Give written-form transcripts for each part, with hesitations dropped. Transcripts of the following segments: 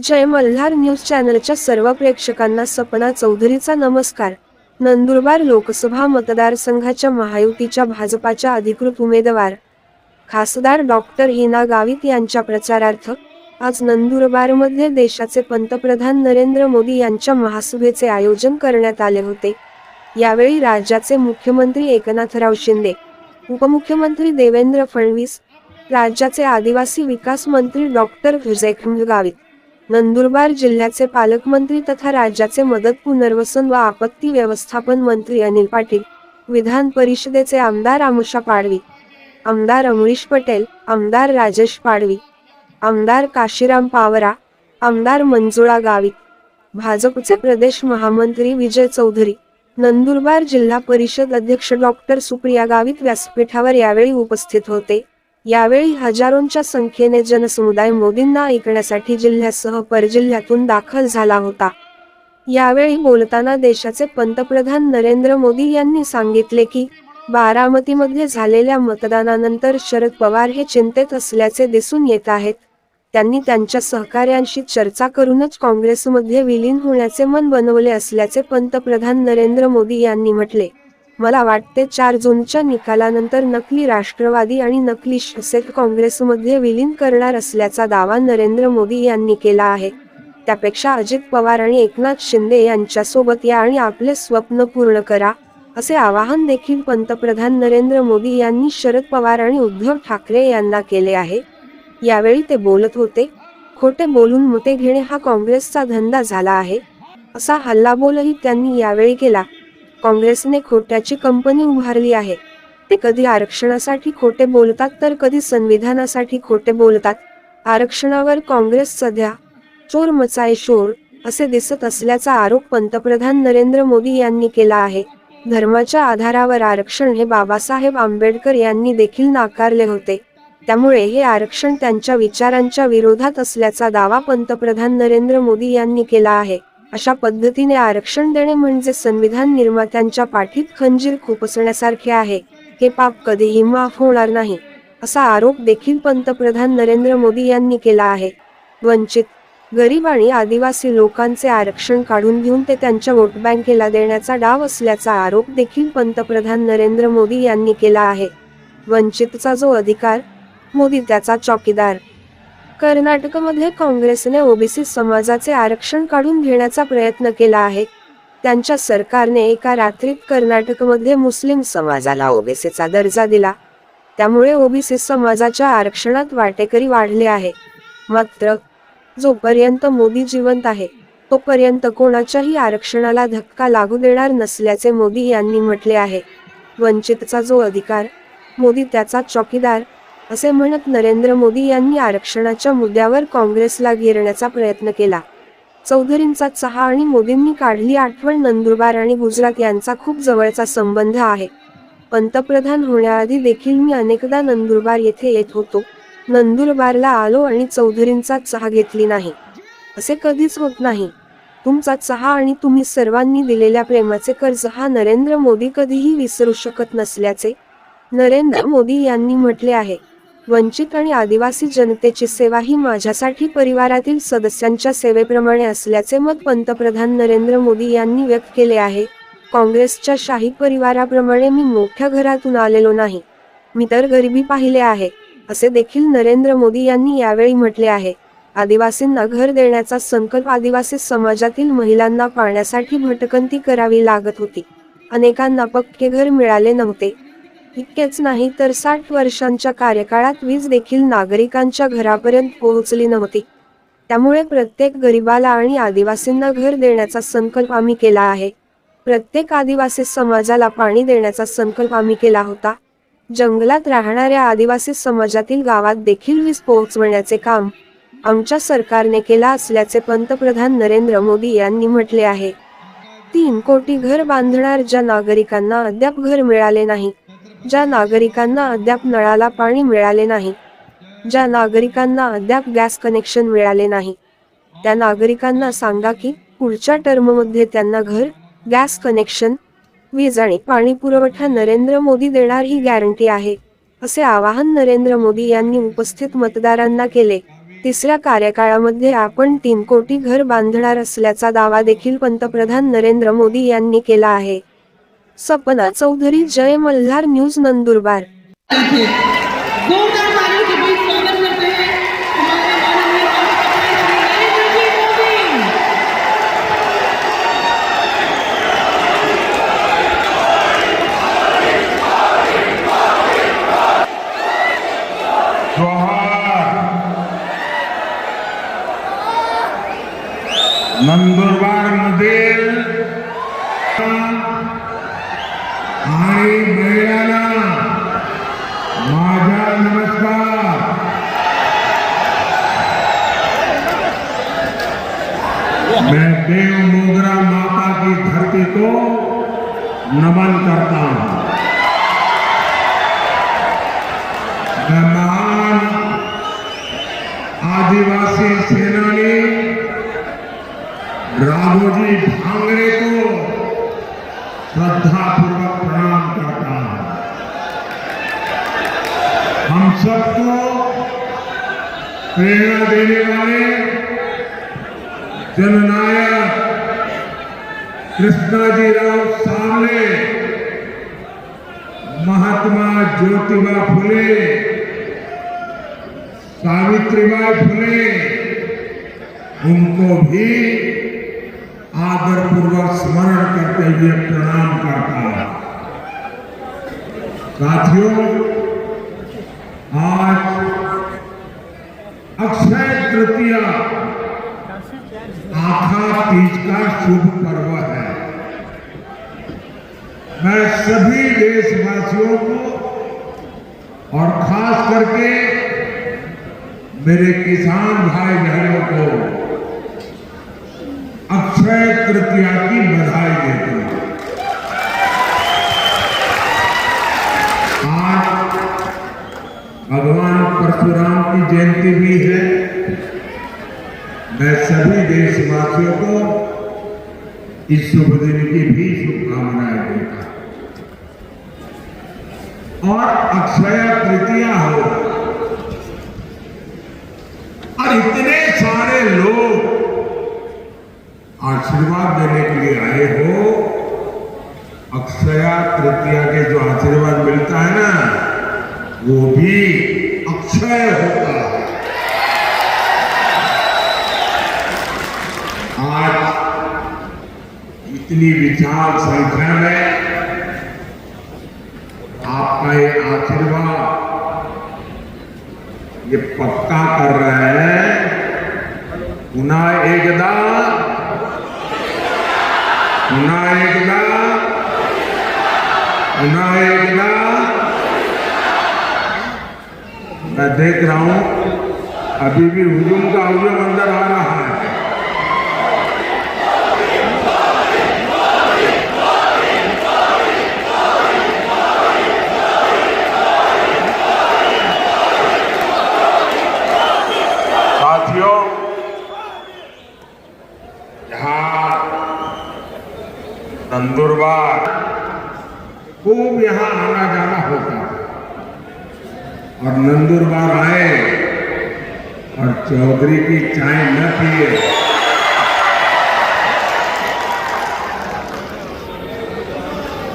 जय मल्हार न्यूज चॅनलच्या सर्व प्रेक्षकांना सपना चौधरीचा नमस्कार। नंदुरबार लोकसभा मतदारसंघाच्या महायुतीच्या भाजपाच्या अधिकृत उमेदवार खासदार डॉक्टर हिना गावित यांच्या प्रचारार्थ आज नंदुरबारमध्ये देशाचे पंतप्रधान नरेंद्र मोदी यांच्या महासभेचे आयोजन करण्यात आले होते। यावेळी राज्याचे मुख्यमंत्री एकनाथराव शिंदे, उपमुख्यमंत्री देवेंद्र फडणवीस, राज्याचे आदिवासी विकास मंत्री डॉक्टर हिना गावित, नंदुरबार जिल्ह्याचे पालकमंत्री तथा राज्याचे मदत पुनर्वसन व आपत्ती व्यवस्थापन मंत्री अनिल पाटील, विधान परिषदेचे आमदार आमुषा पाडवी, आमदार अमरीश पटेल, आमदार राजेश पाडवी, आमदार काशीराम पावरा, आमदार मंजुळा गावित, भाजपचे प्रदेश महामंत्री विजय चौधरी, नंदुरबार जिल्हा परिषद अध्यक्ष डॉक्टर सुप्रिया गावित व्यासपीठावर यावेळी उपस्थित होते। यावेळी हजारोंच्या संख्येने जनसमुदाय मोदींना ऐकण्यासाठी जिल्ह्यासह परजिल्ह्यातून दाखल झाला होता। यावेळी बोलताना देशाचे पंतप्रधान नरेंद्र मोदी यांनी सांगितले की बारामतीमध्ये झालेल्या मतदानानंतर शरद पवार हे चिंतेत असल्याचे दिसून येत आहेत। त्यांनी त्यांच्या सहकार्यांशी चर्चा करूनच काँग्रेसमध्ये विलीन होण्याचे मन बनवले असल्याचे पंतप्रधान नरेंद्र मोदी यांनी म्हटले। मला वाटते 4 जूनच्या निकालानंतर नकली राष्ट्रवादी आणि नकली शिवसेना काँग्रेसमध्ये विलीन करणार असल्याचा दावा नरेंद्र मोदी यांनी केला आहे। त्यापेक्षा अजित पवार आणि एकनाथ शिंदे यांच्यासोबत या आणि आपले स्वप्न पूर्ण करा, असे आवाहन देखील पंतप्रधान नरेंद्र मोदी यांनी शरद पवार आणि उद्धव ठाकरे यांना केले आहे। यावेळी ते बोलत होते, खोटे बोलून मते घेणे हा काँग्रेसचा धंदा झाला आहे, असा हल्लाबोलही त्यांनी यावेळी केला। काँग्रेसने खोट्याची कंपनी उभारली आहे। ते कधी आरक्षणासाठी खोटे बोलतात तर कधी संविधानासाठी खोटे बोलतात। आरक्षणावर काँग्रेस सध्या चोर मचाए शोर असे दिसत असल्याचा आरोप पंतप्रधान नरेंद्र मोदी यांनी केला आहे। धर्माच्या आधारावर आरक्षण हे बाबासाहेब आंबेडकर यांनी देखील नाकारले होते, त्यामुळे हे आरक्षण त्यांच्या विचारांच्या विरोधात असल्याचा दावा पंतप्रधान नरेंद्र मोदी यांनी केला आहे। अशा पद्धतीने आरक्षण देणे म्हणजे संविधान निर्मात्यांच्या पाठीत खंजीर खुपसण्यासारखे आहे। हे पाप कधीही माफ होणार नाही, असा आरोप देखील पंतप्रधान नरेंद्र मोदी यांनी केला आहे। वंचित, गरीब आणि आदिवासी लोकांचे आरक्षण काढून घेऊन ते त्यांच्या वोट बँकेला देण्याचा डाव असल्याचा आरोप देखील पंतप्रधान नरेंद्र मोदी यांनी केला आहे। वंचितचा जो अधिकार, मोदी त्याचा चौकीदार। कर्नाटकमध्ये काँग्रेसने ओबीसी समाजाचे आरक्षण काढून घेण्याचा प्रयत्न केला आहे। त्यांच्या सरकारने एका रात्रीत कर्नाटकमध्ये मुस्लिम समाजाला ओबीसीचा दर्जा दिला, त्यामुळे ओबीसी समाजाच्या आरक्षणात वाटेकरी वाढले आहे। मात्र जोपर्यंत मोदी जिवंत आहे तोपर्यंत कोणाच्याही आरक्षणाला धक्का लागू देणार नसल्याचे मोदी यांनी म्हटले आहे। वंचितचा जो अधिकार, मोदी त्याचा चौकीदार, असे म्हणत नरेंद्र मोदी यांनी आरक्षणाच्या मुद्द्यावर काँग्रेसला घेरण्याचा प्रयत्न केला। चौधरींचा चहा आणि मोदींनी काढली आठवण, नंदुरबार आणि गुजरात यांचा खूप जवळचा संबंध आहे। पंतप्रधान होण्याआधी देखील मी अनेकदा नंदुरबार येथे येत होतो। नंदुरबारला आलो आणि चौधरींचा चहा घेतली नाही, असे कधीच होत नाही। तुमचा चहा आणि तुम्ही सर्वांनी दिलेल्या प्रेमाचे कर्ज हा नरेंद्र मोदी कधीही विसरू शकत नसल्याचे नरेंद्र मोदी यांनी म्हटले आहे। वंचित आणि आदिवासी जनतेची सेवा ही माझ्यासाठी परिवारातील सदस्यांच्या सेवेप्रमाणे असल्याचे मत पंतप्रधान नरेंद्र मोदी यांनी व्यक्त केले आहे। काँग्रेसच्या शाही परिवाराप्रमाणे मी मोठ्या घरातून आलेलो नाही, मी तर गरिबी पाहिले आहे, असे देखील नरेंद्र मोदी यांनी यावेळी म्हटले आहे। आदिवासींना घर देण्याचा संकल्प, आदिवासी समाजातील महिलांना पाळण्यासाठी भटकंती करावी लागत होती, अनेकांना पक्के घर मिळाले नव्हते। इतकेच नाही तर 60 वर्षांच्या कार्यकाळात वीज देखील नागरिकांच्या घरापर्यंत पोहोचली नव्हती। त्यामुळे प्रत्येक गरिबाला आणि आदिवासींना घर देण्याचा संकल्प आम्ही केला आहे। प्रत्येक आदिवासी समाजाला पाणी देण्याचा संकल्प आम्ही केला होता। जंगलात राहणाऱ्या आदिवासी समाजातील गावात देखील वीज पोहोचवण्याचे काम आमच्या सरकारने केला असल्याचे पंतप्रधान नरेंद्र मोदी यांनी म्हटले आहे। 3 कोटी घर बांधणार, ज्या नागरिकांना अद्याप घर मिळाले नाही, ज्या नागरिकांना अद्याप नळाला पाणी मिळाले नाही, ज्या नागरिकांना अद्याप गॅस कनेक्शन मिळाले नाही, त्या नागरिकांना सांगा की पुढच्या टर्ममध्ये त्यांना घर, गॅस कनेक्शन, वीज आणि पाणी पुरवठा नरेंद्र मोदी देणार ही गॅरंटी आहे, असे आवाहन नरेंद्र मोदी यांनी उपस्थित मतदारांना केले। तिसऱ्या कार्यकाळामध्ये आपण 3 कोटी घर बांधणार असल्याचा दावा देखील पंतप्रधान नरेंद्र मोदी यांनी केला आहे. सपना चौधरी, जय मल्हार न्यूज, नंदुरबार. नंदुरबार मधील आणि महिलांना माझा नमस्कार. मैं देव मोगरा माता की धरती को नमन करता हूं. मैं महान आदिवासी सेनानी राघोजी भांगरे को श्रद्धापूर्वक प्रणाम करता हूं. हम सबको प्रेरणा देने वाले जननायक कृष्णाजीराव सावले, महात्मा ज्योतिबा फुले, सावित्रीबाई फुले, उनको भी आदरपूर्वक स्मरण करते हुए प्रणाम करता हूं. साथियों, आज अक्षय तृतीया आखा तीज का शुभ पर्व है. मैं सभी देशवासियों को और खास करके मेरे किसान भाई बहनों को अक्षय तृतीया की बधाई देता हूं. आज भगवान परशुराम की जयंती भी है. मैं सभी देशवासियों को इस शुभ दिन की भी शुभकामनाएं देता हूं. और अक्षय तृतीया हो और इतने सारे लोग आशीर्वाद देने के लिए आए हो. अक्षय तृतीया के जो आशीर्वाद मिलता है ना, वो भी अक्षय होता है. आज इतनी विशाल संख्या में आपका ये आशीर्वाद ये पक्का कर रहे हैं. पुनः एकदा मैं देख रहा हूं अभी भी हुजूम का हुजूम अंदर आ रहा है. साथियों, नंदुरबार खूब यहां आना जाना होता है और नंदुरबार आए और चौधरी की चाय न पिए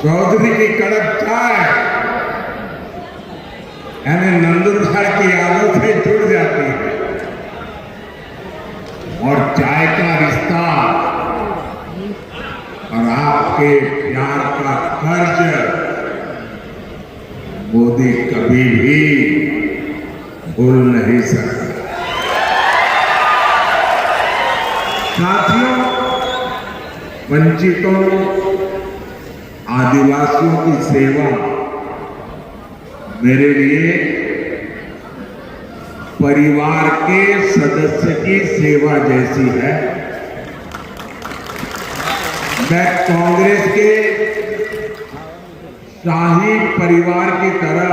चौधरी की कड़क चाय यानी नंदुरबार की यादों से जुड़ जाती है. और चाय का रिश्ता और आपके प्यार का कर्ज मोदी कभी भी भूल नहीं सकता. साथियों, वंचितों आदिवासियों की सेवा मेरे लिए परिवार के सदस्य की सेवा जैसी है. मैं कांग्रेस के शाही परिवार की तरह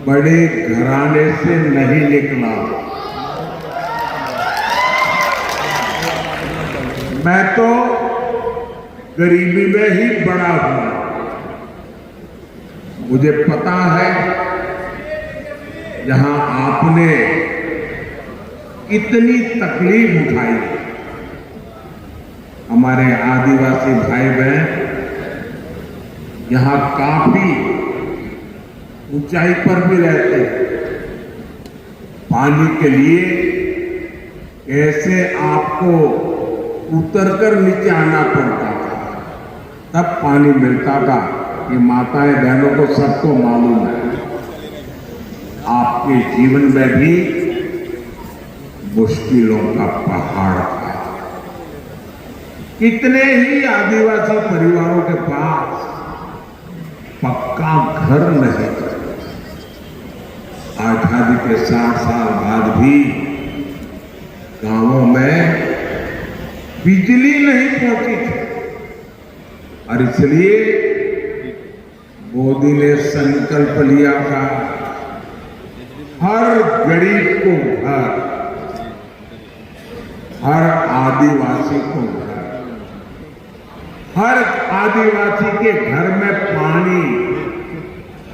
बड़े घराने से नहीं निकला. मैं तो गरीबी में ही बड़ा हुआ. मुझे पता है जहां आपने इतनी तकलीफ उठाई, हमारे आदिवासी भाई बहन यहां काफी ऊंचाई पर भी रहते हैं। पानी के लिए कैसे आपको उतरकर नीचे आना पड़ता था, तब पानी मिलता था। ये माताएं बहनों को सबको मालूम है। आपके जीवन में भी मुश्किलों का पहाड़ था। कितने ही आदिवासी परिवारों के पास पक्का घर नहीं था। आजादी के 60 साल बाद भी गांवों में बिजली नहीं पहुंची थी, और इसलिए मोदी ने संकल्प लिया था हर गरीब को घर, हर आदिवासी को घर, हर आदिवासी के घर में पानी,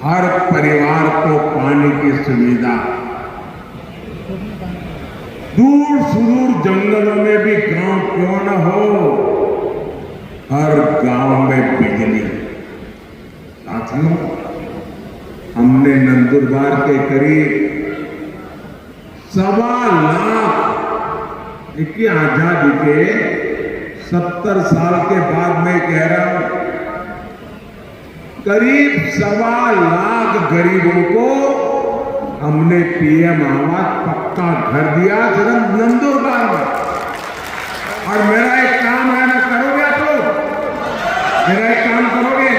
हर परिवार को पानी की सुविधा। दूर सुदूर जंगलों में भी गांव क्यों न हो, हर गांव में बिजली। साथियों, हमने नंदुरबार के करीब 1.25 लाख, देखिए आजादी के 70 साल के बाद मैं कह रहा हूं, करीब 1.25 लाख गरीबों को हमने पीएम आवास पक्का घर दिया सिर्फ नंदुरबार में। और मेरा एक काम है ना, करोगे आप लोग? मेरा एक काम करोगे?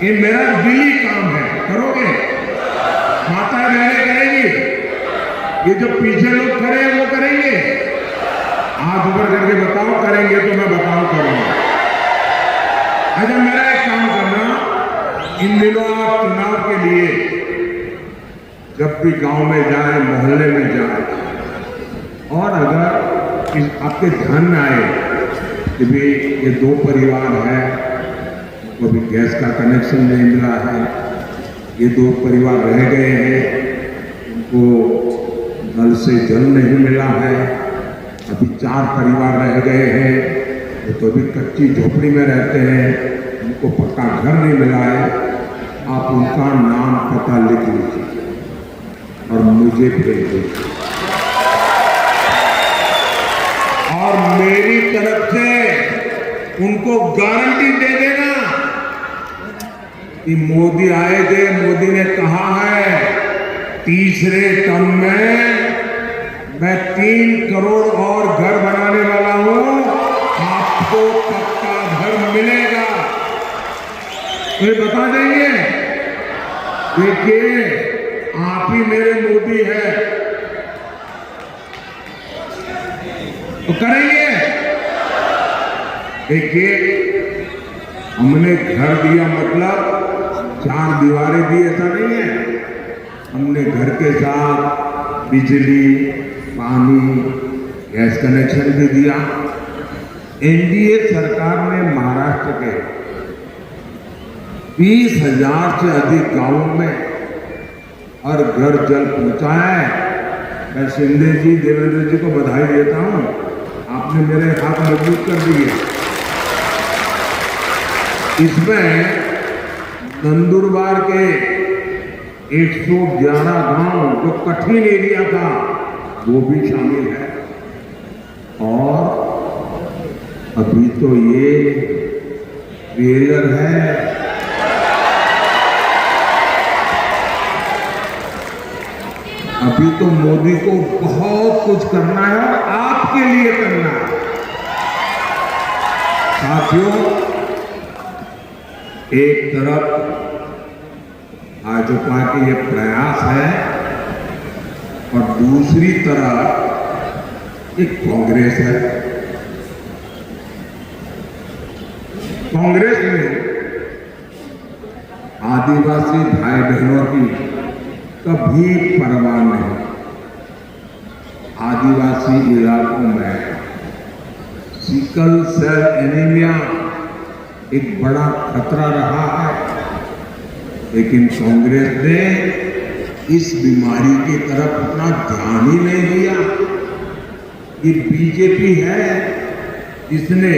ये मेरा दिली काम है, करोगे? माता बहनें करेंगी, ये जो पीछे लोग खड़े हैं वो करेंगे। हाथ ऊपर करके बताओ, करेंगे तो मैं बताऊं करूंगा। अच्छा, मेरा एक काम करना, इन दिनों आप चुनाव के लिए जब भी गांव में जाए, मोहल्ले में जाए, और अगर आपके ध्यान में आए कि भी ये 2 परिवार है, उनको भी गैस का कनेक्शन नहीं मिला है, ये 2 परिवार रह गए हैं, उनको नल से जल नहीं मिला है, अभी 4 परिवार रह गए हैं, वो तो अभी कच्ची झोपड़ी में रहते हैं, उनको पक्का घर नहीं मिला है। आप उनका नाम पता लिख लीजिए और मुझे भेज दीजिए, और मेरी तरफ से उनको गारंटी दे देना कि मोदी आएंगे। मोदी ने कहा है तीसरे टर्म में मैं 3 करोड़ और घर बनाने वाला हूं, आपको पक्का घर मिलेगा। तो ये बता देंगे, देखिए आप ही मेरे मोदी है, तो करेंगे। देखिए, हमने घर दिया मतलब 4 दीवारें दी, ऐसा नहीं है। हमने घर के साथ बिजली, पानी, गैस कनेक्शन भी दिया। एनडीए सरकार ने महाराष्ट्र के 20,000 से अधिक गांवों में और घर जल पहुंचाया है। मैं शिंदे जी, देवेंद्र जी को बधाई देता हूं, आपने मेरे हाथ मजबूत कर दिए। इसमें नंदुरबार के 111 गांव जो कठिन एरिया था वो भी शामिल है। और अभी तो ये ट्रेलर है, अभी तो मोदी को बहुत कुछ करना है और आपके लिए करना है। साथियों, एक तरफ भाजपा के ये प्रयास है और दूसरी तरफ एक कांग्रेस है। कांग्रेस में आदिवासी भाई बहनों की कभी परवाह नहीं। आदिवासी इलाकों में सिकल सेल एनीमिया एक बड़ा खतरा रहा है, लेकिन कांग्रेस ने इस बीमारी की तरफ उतना ध्यान ही नहीं दिया। ये बीजेपी है जिसने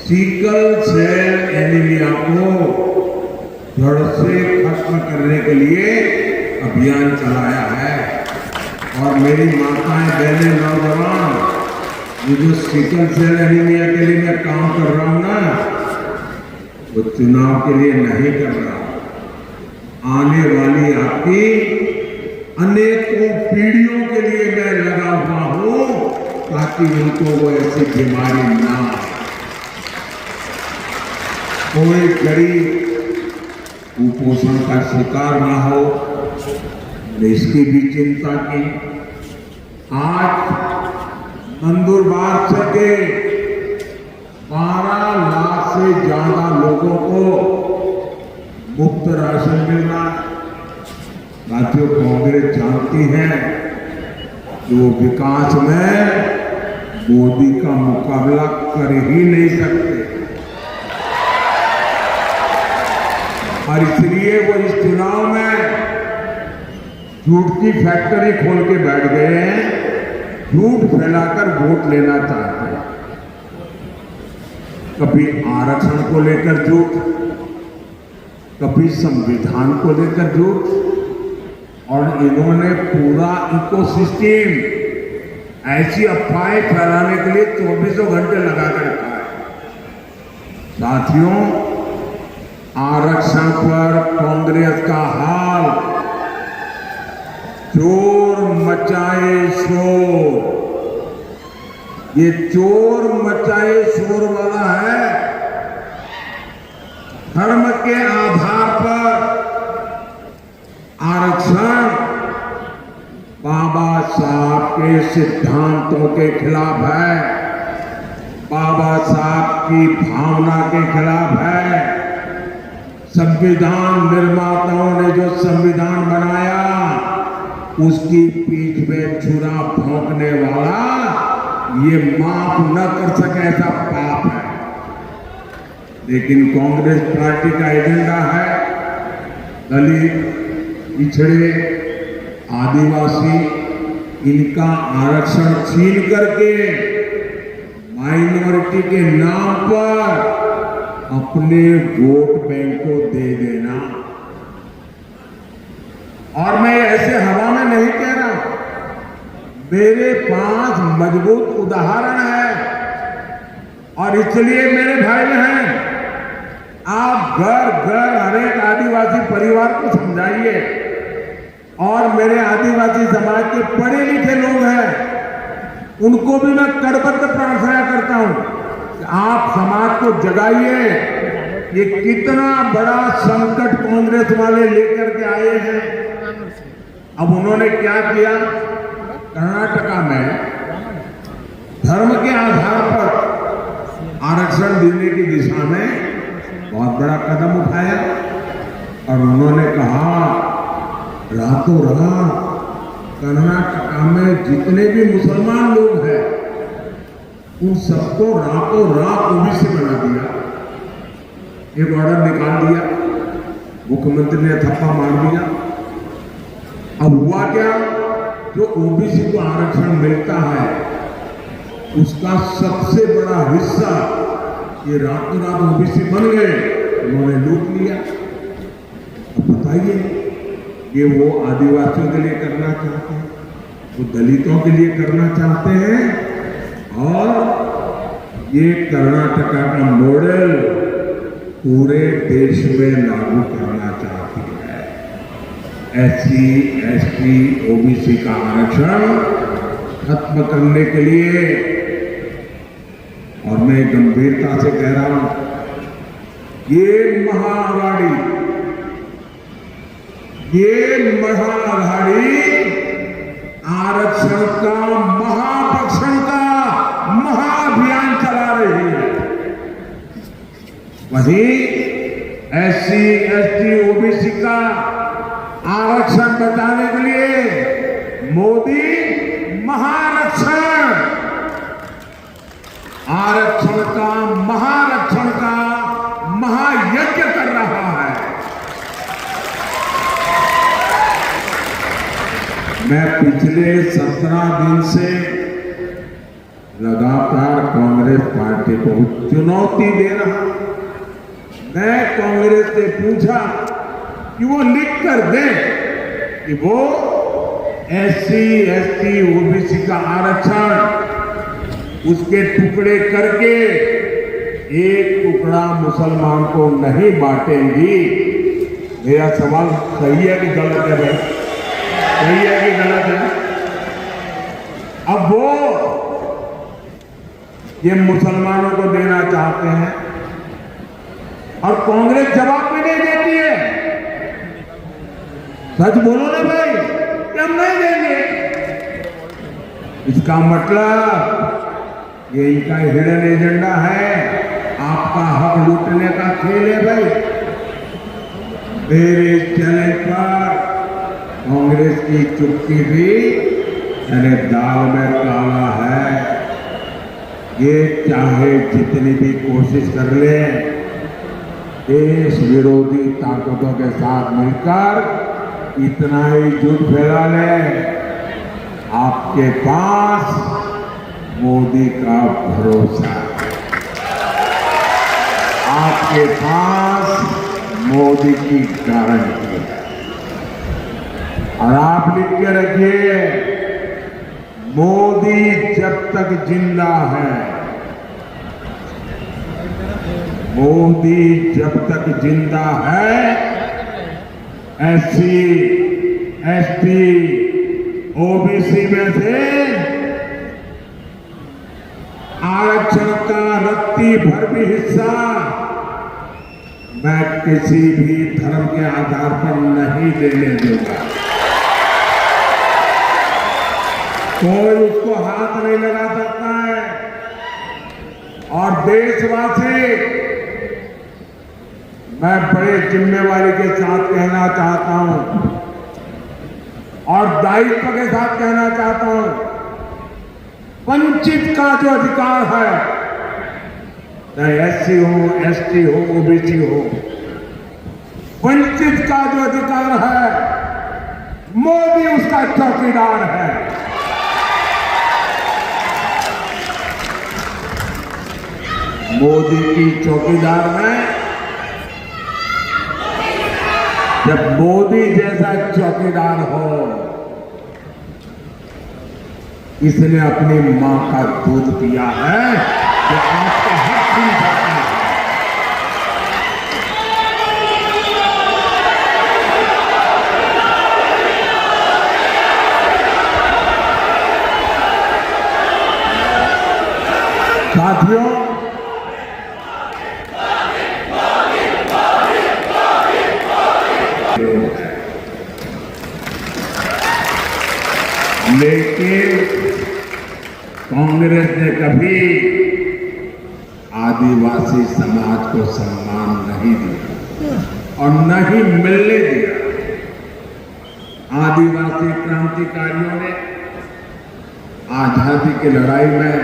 सिकल सेल एनीमिया को जड़ से खत्म करने के लिए अभियान चलाया है। और मेरी माताएं, बहनें, नौजवान, ये जो सिकल सेल एनीमिया के लिए मैं काम कर रहा हूं ना, वो चुनाव के लिए नहीं कर रहा, आने वाली आपकी अनेकों पीढ़ियों के लिए मैं लगा हुआ हूं, ताकि उनको वो ऐसी बीमारी ना आए। कोई गरीब कुपोषण का शिकार ना हो, इसकी भी चिंता की। आज नंदुरबार से के 12 लाख से ज्यादा लोगों को मुफ्त राशन मिल रहा है। साथियों, कांग्रेस जानती है कि वो विकास में मोदी का मुकाबला कर ही नहीं सकते, और इसलिए वो इस चुनाव में झूठ की फैक्ट्री खोल के बैठ गए हैं, झूठ फैलाकर वोट लेना चाहते हैं। कभी आरक्षण को लेकर झूठ, कभी संविधान को लेकर झूठ, और इन्होंने पूरा इकोसिस्टम ऐसी अफवाहें फैलाने के लिए 24 घंटे लगा कर रखा है। साथियों, आरक्षण पर कांग्रेस का हाल चोर मचाए शोर, ये चोर मचाए शोर वाला है। धर्म के आधार पर आरक्षण बाबा साहब के सिद्धांतों के खिलाफ है, बाबा साहब की भावना के खिलाफ है। संविधान निर्माताओं ने जो संविधान बनाया, उसकी पीठ में छुरा भोंकने वाला ये माफ न कर सके, ऐसा पाप है। लेकिन कांग्रेस पार्टी का एजेंडा है दलित, पिछड़े, आदिवासी, इनका आरक्षण छीन करके माइनॉरिटी के नाम पर अपने वोट बैंक को दे देना। और मैं ऐसे हवा में नहीं कह रहा, मेरे पास मजबूत उदाहरण है। और इसलिए मेरे भाई बहन, आप घर घर हर एक आदिवासी परिवार को समझाइए, और मेरे आदिवासी समाज के पढ़े लिखे लोग हैं, उनको भी मैं करबद्ध प्रार्थना करता हूं कि आप समाज को जगाइए। ये कितना बड़ा संकट कांग्रेस वाले लेकर के आए हैं। अब उन्होंने क्या किया, कर्नाटका में धर्म के आधार पर आरक्षण देने की दिशा में बहुत बड़ा कदम उठाया, और उन्होंने कहा रातों रात कर्नाटका में जितने भी मुसलमान लोग हैं, उन सबको रातों रात ओबीसी बना दिया। एक ऑर्डर निकाल दिया, मुख्यमंत्री ने थप्पा मार दिया। अब हुआ क्या, जो ओबीसी को आरक्षण मिलता है, उसका सबसे बड़ा हिस्सा ये रातों रात ओबीसी बन गए, उन्होंने लूट लिया। अब बताइए, ये वो आदिवासियों के लिए करना चाहते हैं, वो दलितों के लिए करना चाहते हैं, और ये कर्नाटका का मॉडल पूरे देश में लागू करना चाहती है। एससी, एसटी, ओबीसी का आरक्षण खत्म करने के लिए। और मैं गंभीरता से कह रहा हूं, ये महाअघाड़ी आरक्षण का महापक्षण का महाअभियान चला रही है। वहीं एससी, एसटी, ओबीसी का आरक्षण बचाने के लिए मोदी महारक्षण, आरक्षण का महारक्षण का महायज्ञ कर रहा है। मैं पिछले 17 दिन से लगातार कांग्रेस पार्टी को चुनौती दे रहा हूं। मैं कांग्रेस से पूछा कि वो लिख कर दे कि वो SC, ST, OBC का आरक्षण उसके टुकड़े करके एक टुकड़ा मुसलमान को नहीं बांटेंगी। मेरा सवाल सही है कि गलत है भाई? सही है कि गलत है? अब वो ये मुसलमानों को देना चाहते हैं और कांग्रेस जवाब भी नहीं देती है। सच बोलो ना भाई कि हम नहीं देंगे। इसका मतलब ये इनका हिडन एजेंडा है, आपका हक लूटने का खेल है भाई। मेरे चैलेंज पर कांग्रेस की चुप्पी भी यानी दाल में काला है। ये चाहे जितनी भी कोशिश कर ले, देश विरोधी ताकतों के साथ मिलकर इतना ही झूठ फैला ले, आपके पास मोदी का भरोसा है, आपके पास मोदी की गारंटी है। और आप लिख के रखिए, मोदी जब तक जिंदा है, मोदी जब तक जिंदा है, SC, ST, OBC में से आरक्षण का रत्ती भर भी हिस्सा मैं किसी भी धर्म के आधार पर नहीं देने दूंगा। कोई उसको हाथ नहीं लगा सकता है। और देशवासी, मैं बड़े जिम्मेवारी के साथ कहना चाहता हूं और दायित्व के साथ कहना चाहता हूं, वंचित का जो अधिकार है, चाहे SC हो, ST हो, OBC हो, वंचित का जो अधिकार है, मोदी उसका चौकीदार है। मोदी की चौकीदार में जब मोदी जैसा चौकीदार हो, इसने अपनी मां का दूध पिया है, जो आपका हक छीन सकता है। साथियों, लेकिन कांग्रेस ने कभी आदिवासी समाज को सम्मान नहीं दिया और न ही मिलने दिया। आदिवासी क्रांतिकारियों ने आजादी की लड़ाई में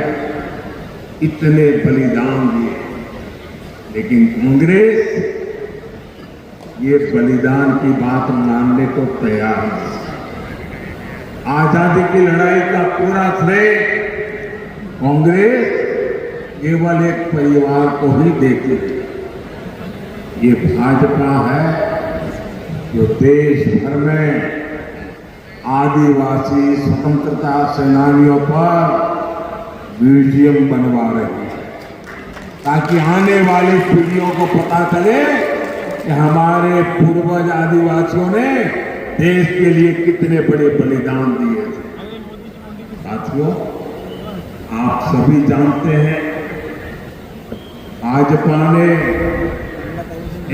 इतने बलिदान दिए, लेकिन कांग्रेस ये बलिदान की बात मानने को तैयार नहीं। आजादी की लड़ाई का पूरा श्रेय कांग्रेस केवल एक परिवार को ही देती है। ये भाजपा है जो देश भर में आदिवासी स्वतंत्रता सेनानियों पर म्यूजियम बनवा रही है, ताकि आने वाली पीढ़ियों को पता चले कि हमारे पूर्वज आदिवासियों ने देश के लिए कितने बड़े बलिदान दिए थे। साथियों, आप सभी जानते हैं, भाजपा ने,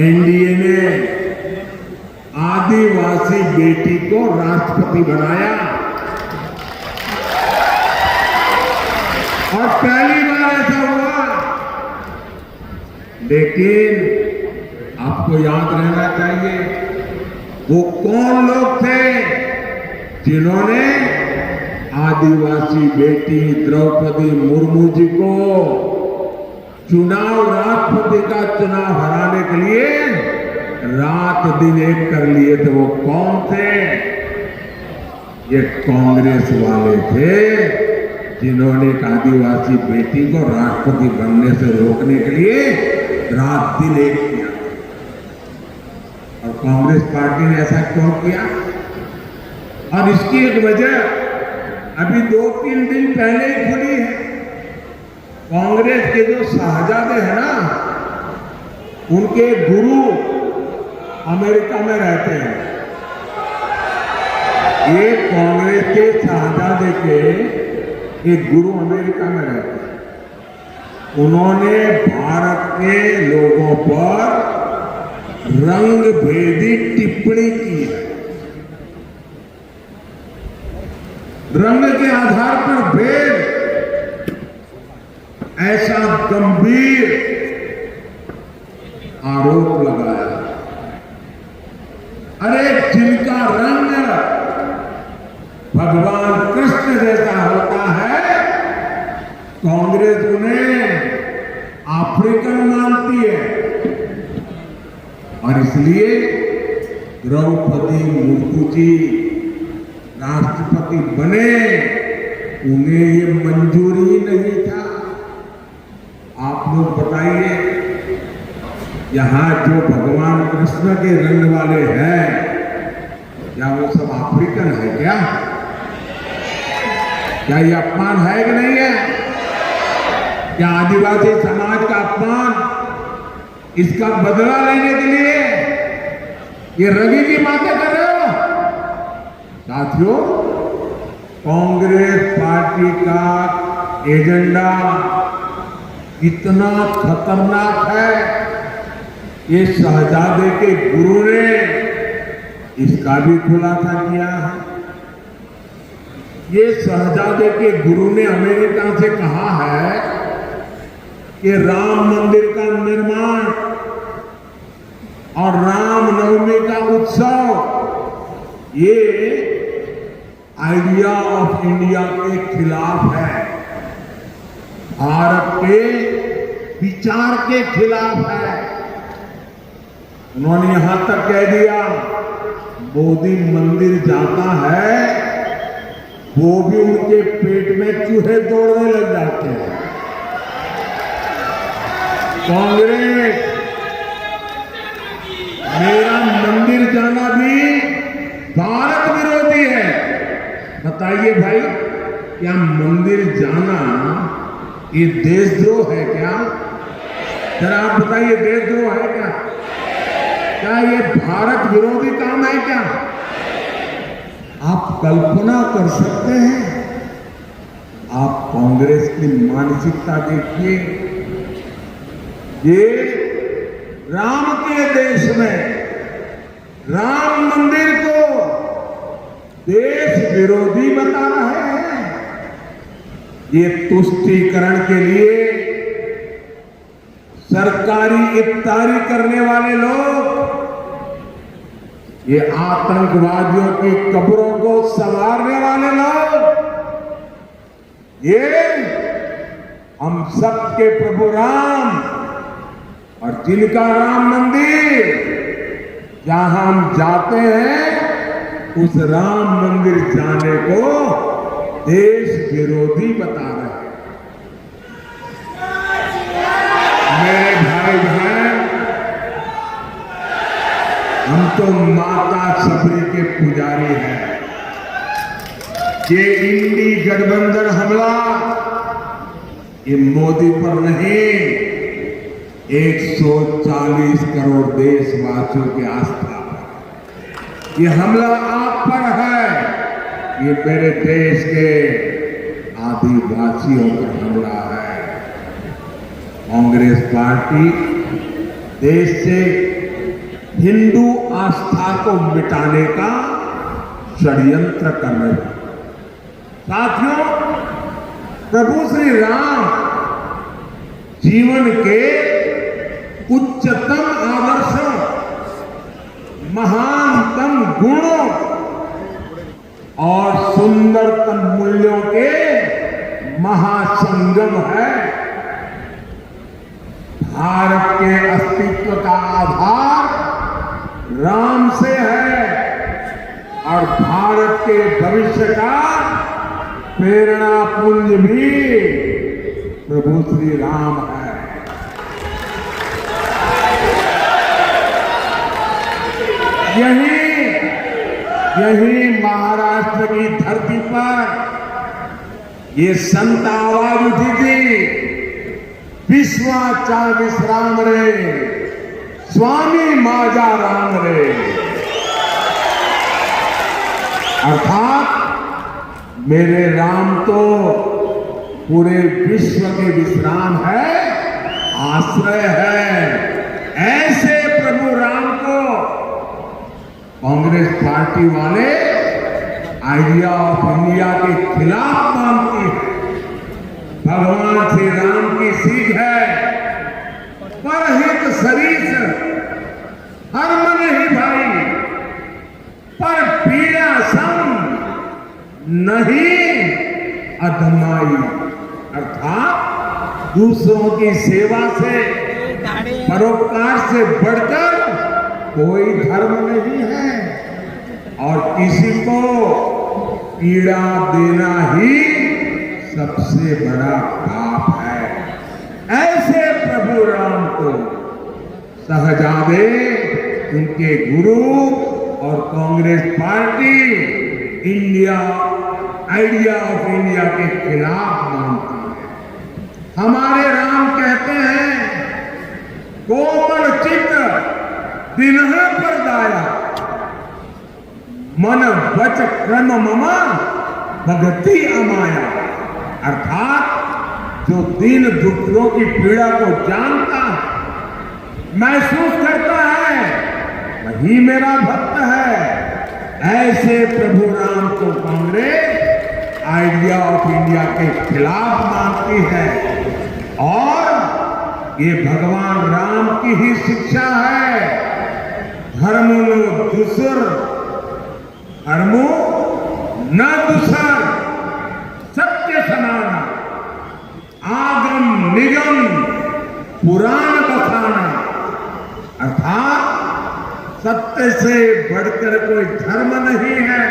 NDA ने आदिवासी बेटी को राष्ट्रपति बनाया और पहली बार ऐसा हुआ। लेकिन आपको याद रहना चाहिए, वो कौन लोग थे जिन्होंने आदिवासी बेटी द्रौपदी मुर्मू जी को चुनाव, राष्ट्रपति का चुनाव हराने के लिए रात दिन एक कर लिए थे? वो कौन थे? ये कांग्रेस वाले थे जिन्होंने एक आदिवासी बेटी को राष्ट्रपति बनने से रोकने के लिए रात दिन एक किया। और कांग्रेस पार्टी ने ऐसा क्यों किया? और इसकी एक वजह अभी 2-3 दिन पहले ही खुली है। कांग्रेस के जो शाहजादे हैं ना, उनके गुरु अमेरिका में रहते हैं। ये कांग्रेस के शाहजादे के एक गुरु अमेरिका में रहते हैं। उन्होंने भारत के लोगों पर रंग भेदी टिप्पणी की है। रंग के आधार पर भेद, ऐसा गंभीर आरोप लगाया। अरे जिनका रंग भगवान कृष्ण जैसा होता है, कांग्रेस उन्हें अफ्रीकन मानती है। और इसलिए द्रौपदी मुर्मू जी राष्ट्रपति बने, उन्हें ये मंजूरी नहीं था। आप लोग बताइए, यहां जो भगवान कृष्ण के रंग वाले हैं, क्या वो सब अफ्रीकन है क्या? क्या ये अपमान है कि नहीं है? क्या आदिवासी समाज का अपमान, इसका बदला लेने के लिए ये रंगी की बातें कर रहे हो? साथियों, कांग्रेस पार्टी का एजेंडा इतना खतरनाक है, ये शहजादे के गुरु ने इसका भी खुलासा किया है। ये शहजादे के गुरु ने अमेरिका से कहा है कि राम मंदिर का निर्माण और रामनवमी का उत्सव ये आइडिया ऑफ इंडिया के खिलाफ है, भारत के विचार के खिलाफ है। उन्होंने यहां तक कह दिया, मोदी मंदिर जाता है वो भी उनके पेट में चूहे दौड़ने लग जाते हैं। कांग्रेस मेरा मंदिर जाना भी भारत विरोधी है। बताइए भाई, क्या मंदिर जाना ये देशद्रोह है क्या? जरा आप बताइए, देशद्रोह है क्या? क्या ये भारत विरोधी काम है क्या? आप कल्पना कर सकते हैं? आप कांग्रेस की मानसिकता देखिए। ये राम के देश में राम मंदिर को देश विरोधी बता रहे हैं। ये तुष्टीकरण के लिए सरकारी इफ्तारी करने वाले लोग, ये आतंकवादियों की कब्रों को संवारने वाले लोग, ये हम सबके प्रभु राम और जिनका राम मंदिर जहां हम जाते हैं, उस राम मंदिर जाने को देश विरोधी बता रहे हैं। मेरे भाई बहन, हम तो माता सबरी के पुजारी हैं। ये इंडी गठबंधन हमला ये मोदी पर नहीं, 140 करोड़ देशवासियों की आस्था पर। ये हमला आप पर है, ये मेरे देश के आदिवासियों पर हमला है। कांग्रेस पार्टी देश से हिंदू आस्था को मिटाने का षड्यंत्र कर रही है। साथियों, प्रभु श्री राम जीवन के उच्चतम आदर्शों, महानतम गुणों और सुंदरतम मूल्यों के महासंगम है। भारत के अस्तित्व का आधार राम से है और भारत के भविष्य का प्रेरणा पुंज भी प्रभु श्री राम है। यही महाराष्ट्र की धरती पर ये संत आवाज उठी थी, विश्वाचा विश्राम रे स्वामी माझा राम रे। अर्थात मेरे राम तो पूरे विश्व के विश्राम है, आश्रय है। ऐसे प्रभु राम को कांग्रेस पार्टी वाले आइडिया ऑफ इंडिया के खिलाफ मानती है। भगवान श्री राम की सीख है, परहित सरीस हर मन ही भाई, पर पीड़ा सम नहीं अधमाई। अर्थात दूसरों की सेवा से, परोपकार से बढ़कर कोई धर्म नहीं है, और किसी को पीड़ा देना ही सबसे बड़ा पाप है। ऐसे प्रभु राम को सहजादे, उनके गुरु और Congress party idea of India के खिलाफ मानती है। हमारे राम कहते हैं, कोमल चित्त दिनह पर दाया, मन वच क्रम ममा भगति अमाया। अर्थात जो दीन दुखियों की पीड़ा को जानता है, महसूस करता है, वही मेरा भक्त है। ऐसे प्रभु राम को कांग्रेस आइडिया ऑफ इंडिया के खिलाफ मानती है, और ये भगवान राम की ही शिक्षा है। धर्मो दुसर धर्मो न दुसर, सत्य सनाना, आगम निगम पुराण बखाना। अर्थात सत्य से बढ़कर कोई धर्म नहीं है।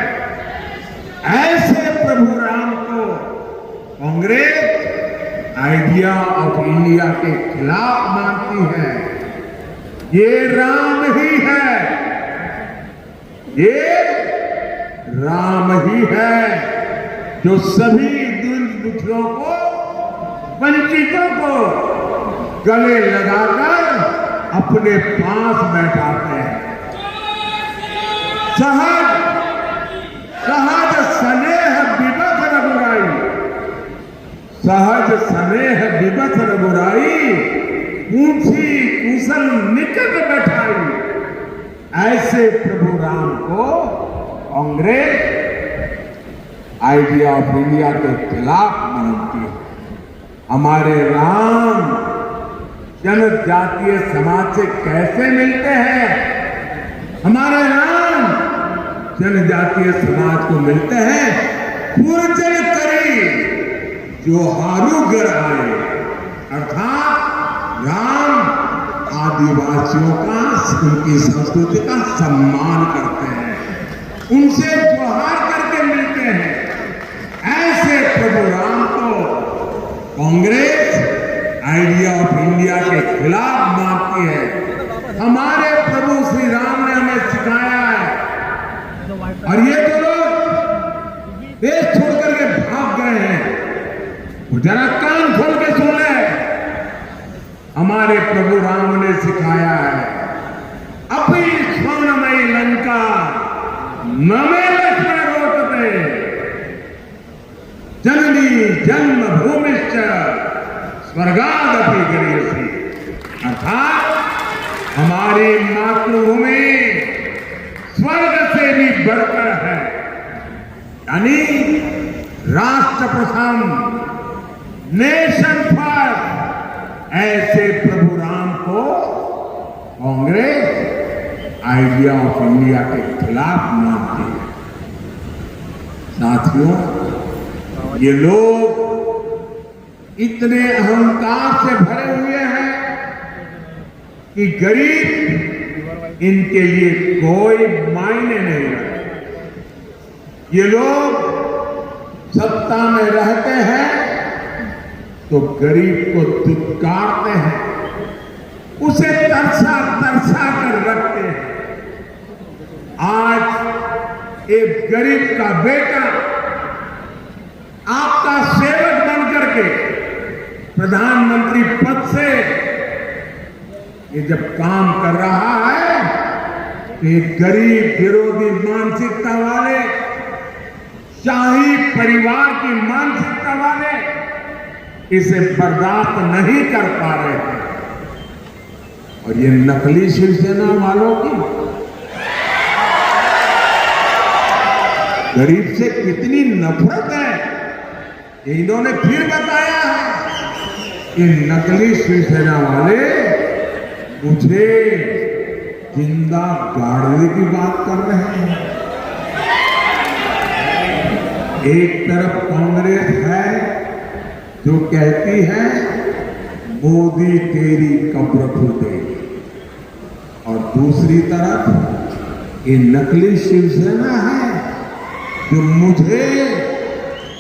ऐसे प्रभु राम को कांग्रेस आइडिया ऑफ इंडिया के खिलाफ मानती है। ये राम ही है, ये राम ही है जो सभी दुखियों को, वंचितों को गले लगाकर अपने पास बैठाते हैं। सहज स्नेह विबथ रघुराई, सहज स्नेह विबथ रघुराई, ऊंची कुशल निकट बैठाई। ऐसे प्रभु राम को कांग्रेस आइडिया ऑफ इंडिया के खिलाफ मानती है। हमारे राम जनजातीय समाज से कैसे मिलते हैं? हमारे राम जनजातीय समाज को मिलते हैं, पूर्जन करी जो हारू घर आए। अर्थात राम आदिवासियों का, उनकी संस्कृति का सम्मान करते हैं, उनसे जोहार करके मिलते हैं। ऐसे प्रभु राम को कांग्रेस आइडिया ऑफ इंडिया के खिलाफ मानती है। हमारे प्रभु श्री राम ने हमें सिखाया है, और ये जो लोग देश छोड़कर के भाग गए हैं, वो जरा कान खोल के सुन ले। हमारे प्रभु राम ने सिखाया है, अपनी स्वर्णमयी लंका नमे लक्ष्मण रोकते, जननी जन्म भूमिश्च स्वर्गादपि गरीयसी। अर्थात हमारी मातृभूमि स्वर्ग से भी बढ़कर है, यानी राष्ट्र प्रथम, नेशन फर्स्ट। ऐसे प्रभु राम को कांग्रेस आइडिया ऑफ इंडिया के खिलाफ मानती है। साथियों, ये लोग इतने अहंकार से भरे हुए हैं कि गरीब इनके लिए कोई मायने नहीं रखता। ये लोग सत्ता में रहते हैं तो गरीब को दुत्कारते हैं, उसे तरसा तरसा कर रखते हैं। आज एक गरीब का बेटा आपका सेवक बनकर के प्रधानमंत्री पद से ये जब काम कर रहा है तो एक गरीब विरोधी मानसिकता वाले, शाही परिवार की मानसिकता वाले इसे बर्दाश्त नहीं कर पा रहे हैं। और ये नकली शिवसेना वालों की गरीब से कितनी नफरत है, इन्होंने फिर बताया है। ये नकली शिवसेना वाले मुझे जिंदा गाड़ने की बात कर रहे हैं। एक तरफ कांग्रेस है जो कहती है मोदी तेरी कब्र खोदेगी, और दूसरी तरफ ये नकली शिवसेना है जो मुझे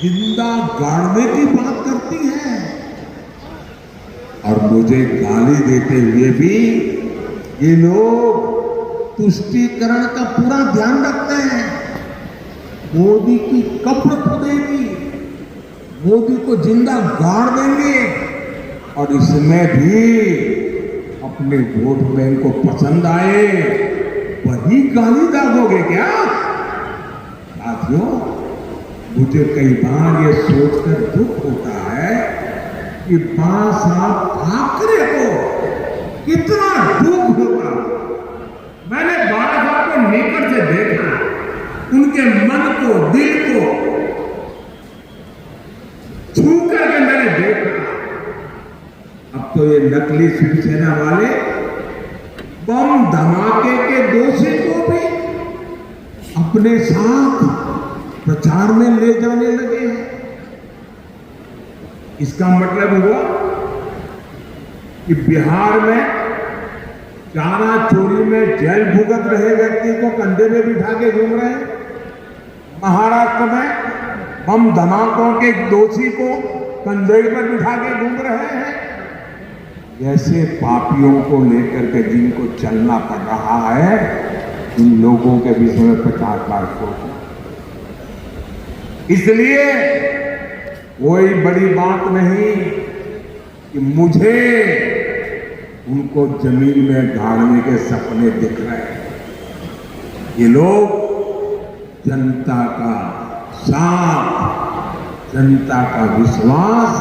जिंदा गाड़ने की बात करती है। और मुझे गाली देते हुए भी ये लोग तुष्टीकरण का पूरा ध्यान रखते हैं। मोदी की कब्र खोदेगी, मोदी को जिंदा गाड़ देंगे, और इसमें भी अपने वोट बैंक को पसंद आए वही गाली दागोगे क्या? साथियों, मुझे कई बार ये सोचकर दुख होता है कि बाबा साहब ठाकरे को कितना दुख होगा। मैंने बाबा साहब को निकट से देखा, उनके मन को, दिल को छू करके मैंने देखा। अब तो ये नकली शिवसेना वाले बम धमाके के दोषी को भी अपने साथ प्रचार में ले जाने लगे हैं। इसका मतलब हुआ कि बिहार में चारा चोरी में जेल भुगत रहे व्यक्ति को कंधे में बिठा के घूम रहे हैं, महाराष्ट्र में बम धमाकों के दोषी को कंधे पर बिठा के घूम रहे हैं। जैसे पापियों को लेकर के जिनको चलना पड़ रहा है, इन लोगों के विषय में 50 बार सोचना। इसलिए कोई बड़ी बात नहीं कि मुझे उनको जमीन में गाड़ने के सपने दिख रहे हैं। ये लोग जनता का साथ, जनता का विश्वास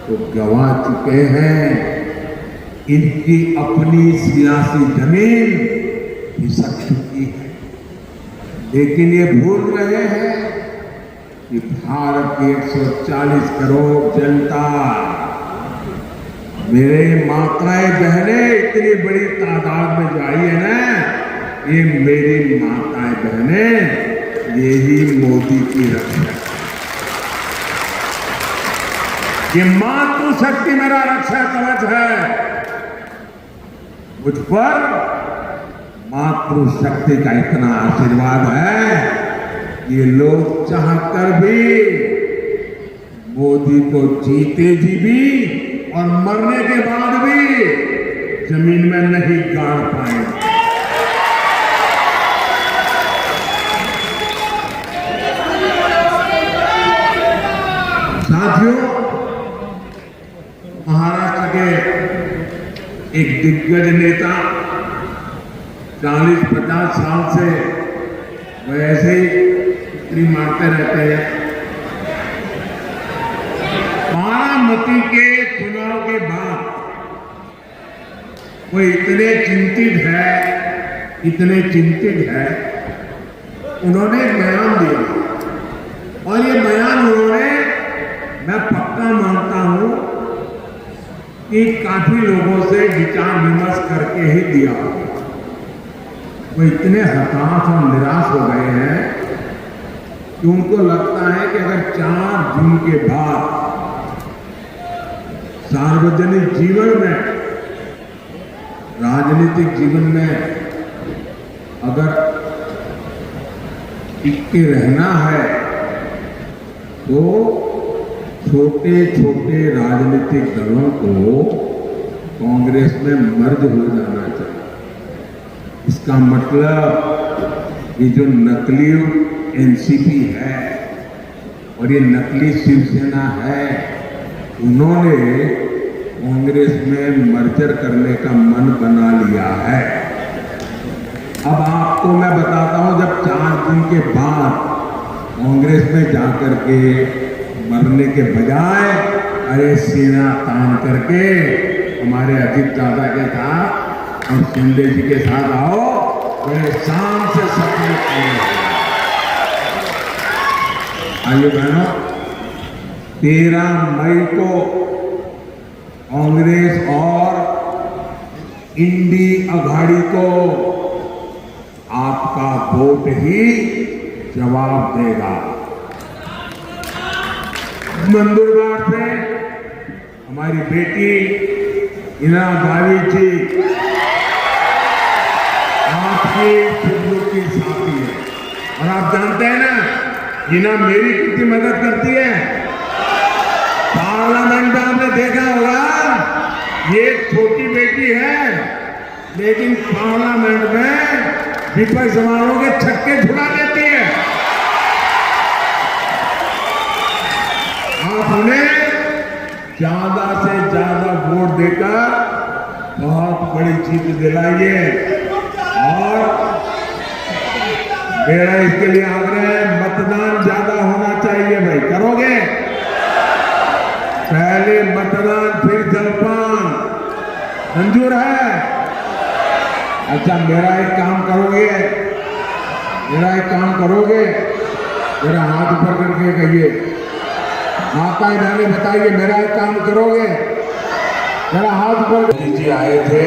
तो गंवा चुके हैं। इनकी अपनी सियासी जमीन खिसक चुकी है, लेकिन ये भूल रहे हैं कि भारत की 140 करोड़ जनता, मेरे माताएं बहनें इतनी बड़ी तादाद में जो आई है ना, ये मेरी माताएं बहनें, यही मोदी की रक्षा। ये मातृशक्ति मेरा रक्षा कवच है। मुझ पर मातृशक्ति का इतना आशीर्वाद है, ये लोग चाहकर भी मोदी को जीते जी भी और मरने के बाद भी जमीन में नहीं गाड़ पाए। साथियों, महाराष्ट्र के एक दिग्गज नेता 40-50 साल से वैसे ही टिप्पणी मारते रहते हैं। बारामती के चुनाव के बाद वो इतने चिंतित है, उन्होंने एक बयान दिया, और ये बयान उन्होंने, मैं पक्का मानता हूं कि काफी लोगों से विचार विमर्श करके ही दिया। वो इतने हताश और निराश हो गए हैं कि उनको लगता है कि अगर 4 जून के बाद सार्वजनिक जीवन में, राजनीतिक जीवन में अगर टिक के रहना है तो छोटे छोटे राजनीतिक दलों को कांग्रेस में मर्ज हो जाना चाहिए। इसका मतलब ये जो नकली एनसीपी है और ये नकली शिवसेना है, उन्होंने कांग्रेस में मर्जर करने का मन बना लिया है। अब आपको मैं बताता हूं, जब 4 दिन के बाद कांग्रेस में जाकर के मरने के बजाय अरे सीना तान करके हमारे अजीत दादा के साथ और शिंदे जी के साथ आओ, बड़े शान से सपने पूरे। आइए बहनों, 13 मई को कांग्रेस और इंडी अघाड़ी को आपका वोट ही जवाब देगा। नंदुरबार से हमारी बेटी इंदिरा गांधी जी आपकी सुख की साथी है, और आप जानते हैं ना, जिना मेरी कितनी मदद करती है। पार्लियामेंट में आपने देखा होगा, ये छोटी बेटी है लेकिन पार्लियामेंट में विपक्ष वालों के छक्के छुड़ा देती है। आप उन्हें ज्यादा से ज्यादा वोट देकर बहुत बड़ी जीत दिलाइए, और मेरा इसके लिए आग्रह है, मतदान ज्यादा होना चाहिए। भाई करोगे? पहले मतदान फिर जलपान, मंजूर है? अच्छा, मेरा एक काम करोगे, मेरा हाथ ऊपर करके कहिए, माता बहने बताइए, मेरा एक काम करोगे? मेरा हाथ ऊपर। मोदी जी आए थे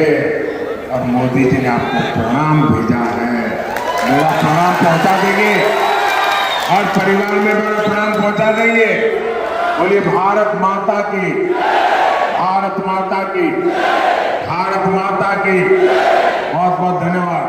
और मोदी जी ने आपको प्रणाम भेजा है, मेरा प्रणाम पहुंचा देंगे, हर परिवार में मेरा प्रणाम पहुंचा देंगे। बोलिए भारत माता की, भारत माता की, भारत माता की। बहुत बहुत धन्यवाद।